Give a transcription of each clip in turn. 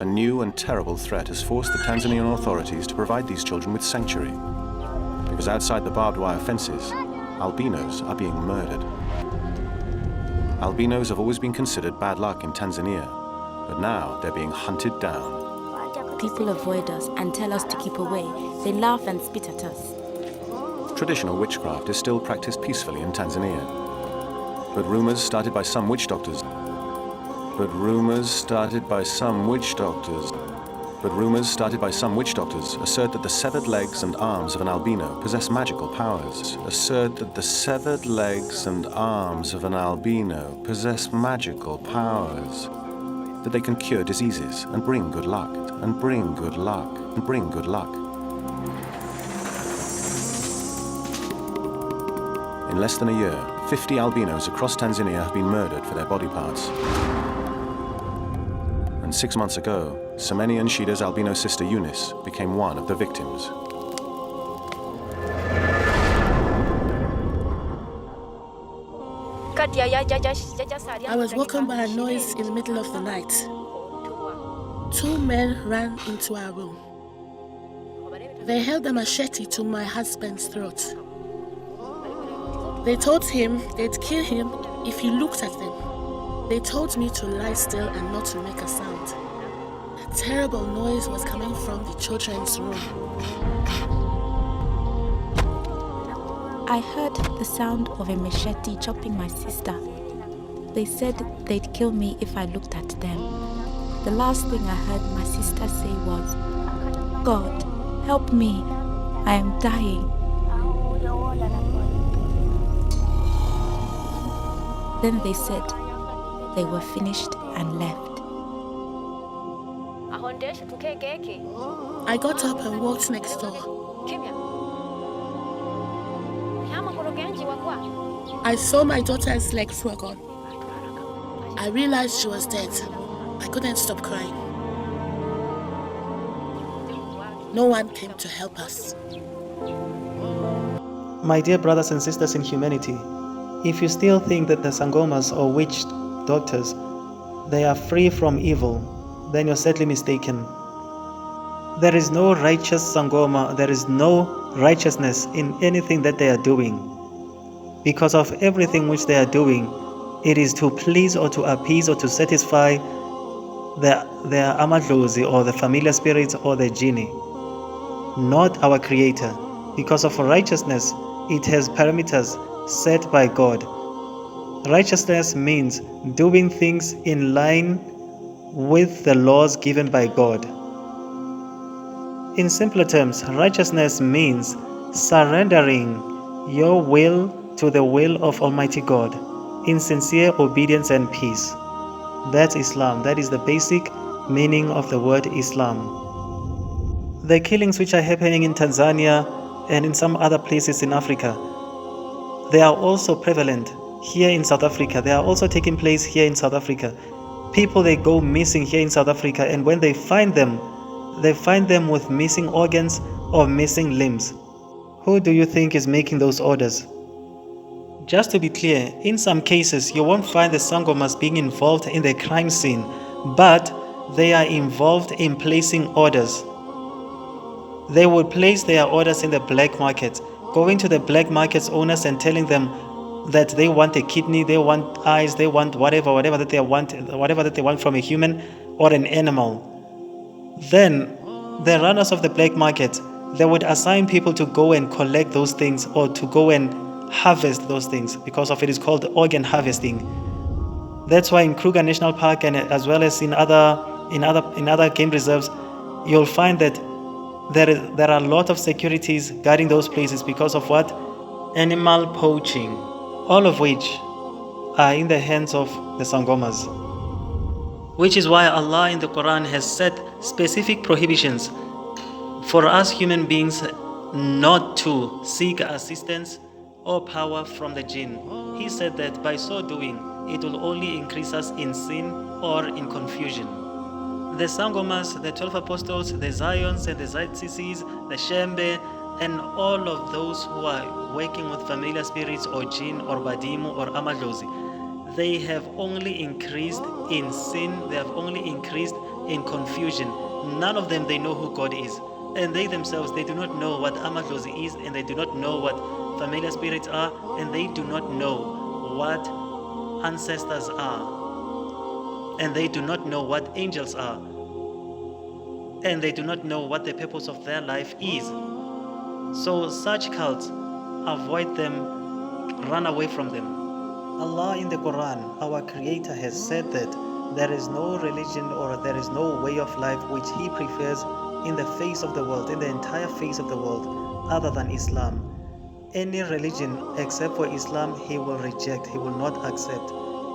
A new and terrible threat has forced the Tanzanian authorities to provide these children with sanctuary. Because outside the barbed wire fences, albinos are being murdered. Albinos have always been considered bad luck in Tanzania, but now they're being hunted down. People avoid us and tell us to keep away. They laugh and spit at us. Traditional witchcraft is still practiced peacefully in Tanzania. But rumors started by some witch doctors assert that the severed legs and arms of an albino possess magical powers. That they can cure diseases and bring good luck. In less than a year, 50 albinos across Tanzania have been murdered for their body parts. And 6 months ago, Semeni and Shida's albino sister Eunice became one of the victims. I was woken by a noise in the middle of the night. 2 men ran into our room. They held a machete to my husband's throat. They told him they'd kill him if he looked at them. They told me to lie still and not to make a sound. A terrible noise was coming from the children's room. I heard the sound of a machete chopping my sister. They said they'd kill me if I looked at them. The last thing I heard my sister say was, "God, help me, I am dying." Then they said they were finished and left. I got up and walked next door. I saw my daughter's legs were gone. I realized she was dead. I couldn't stop crying. No one came to help us. My dear brothers and sisters in humanity, if you still think that the sangomas or witch doctors, they are free from evil, then you're sadly mistaken. There is no righteous sangoma, there is no righteousness in anything that they are doing. Because of everything which they are doing, it is to please or to appease or to satisfy their amadlozi or the familiar spirits or the genie, not our Creator. Because of righteousness, it has parameters set by God. Righteousness means doing things in line with the laws given by God. In simpler terms, righteousness means surrendering your will to the will of Almighty God in sincere obedience and peace. That's Islam. That is the basic meaning of the word Islam. The killings which are happening in Tanzania and in some other places in Africa, they are also prevalent here in South Africa. They are also taking place here in South Africa. People, they go missing here in South Africa, and when they find them with missing organs or missing limbs. Who do you think is making those orders? Just to be clear, in some cases you won't find the sangomas being involved in the crime scene, but they are involved in placing orders. They would place their orders in the black market, going to the black market's owners and telling them that they want a kidney, they want eyes, they want whatever that they want from a human or an animal. Then the runners of the black market, they would assign people to go and collect those things or to go and harvest those things, because of it is called organ harvesting. That's why in Kruger National Park and as well as in other game reserves, you'll find that there are a lot of securities guarding those places because of what? Animal poaching, all of which are in the hands of the sangomas. Which is why Allah in the Quran has set specific prohibitions for us human beings not to seek assistance or power from the jinn. He said that by so doing, it will only increase us in sin or in confusion. The sangomas, the 12 apostles, the Zions and the Zaitzisis, the Shembe, and all of those who are working with familiar spirits or jinn or badimu or amadlozi, they have only increased in sin, they have only increased in confusion. None of them, they know who God is. And they themselves, they do not know what amadlozi is, and they do not know what familiar spirits are, and they do not know what ancestors are, and they do not know what angels are, and they do not know what the purpose of their life is. So such cults, avoid them, run away from them. Allah in the Quran, our Creator, has said that there is no religion or there is no way of life which He prefers in the face of the world, in the entire face of the world, other than Islam. Any religion except for Islam, He will reject, He will not accept.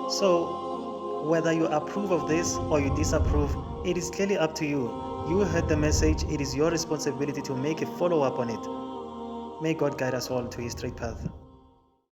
So, whether you approve of this or you disapprove, it is clearly up to you. You heard the message, it is your responsibility to make a follow-up on it. May God guide us all to His straight path.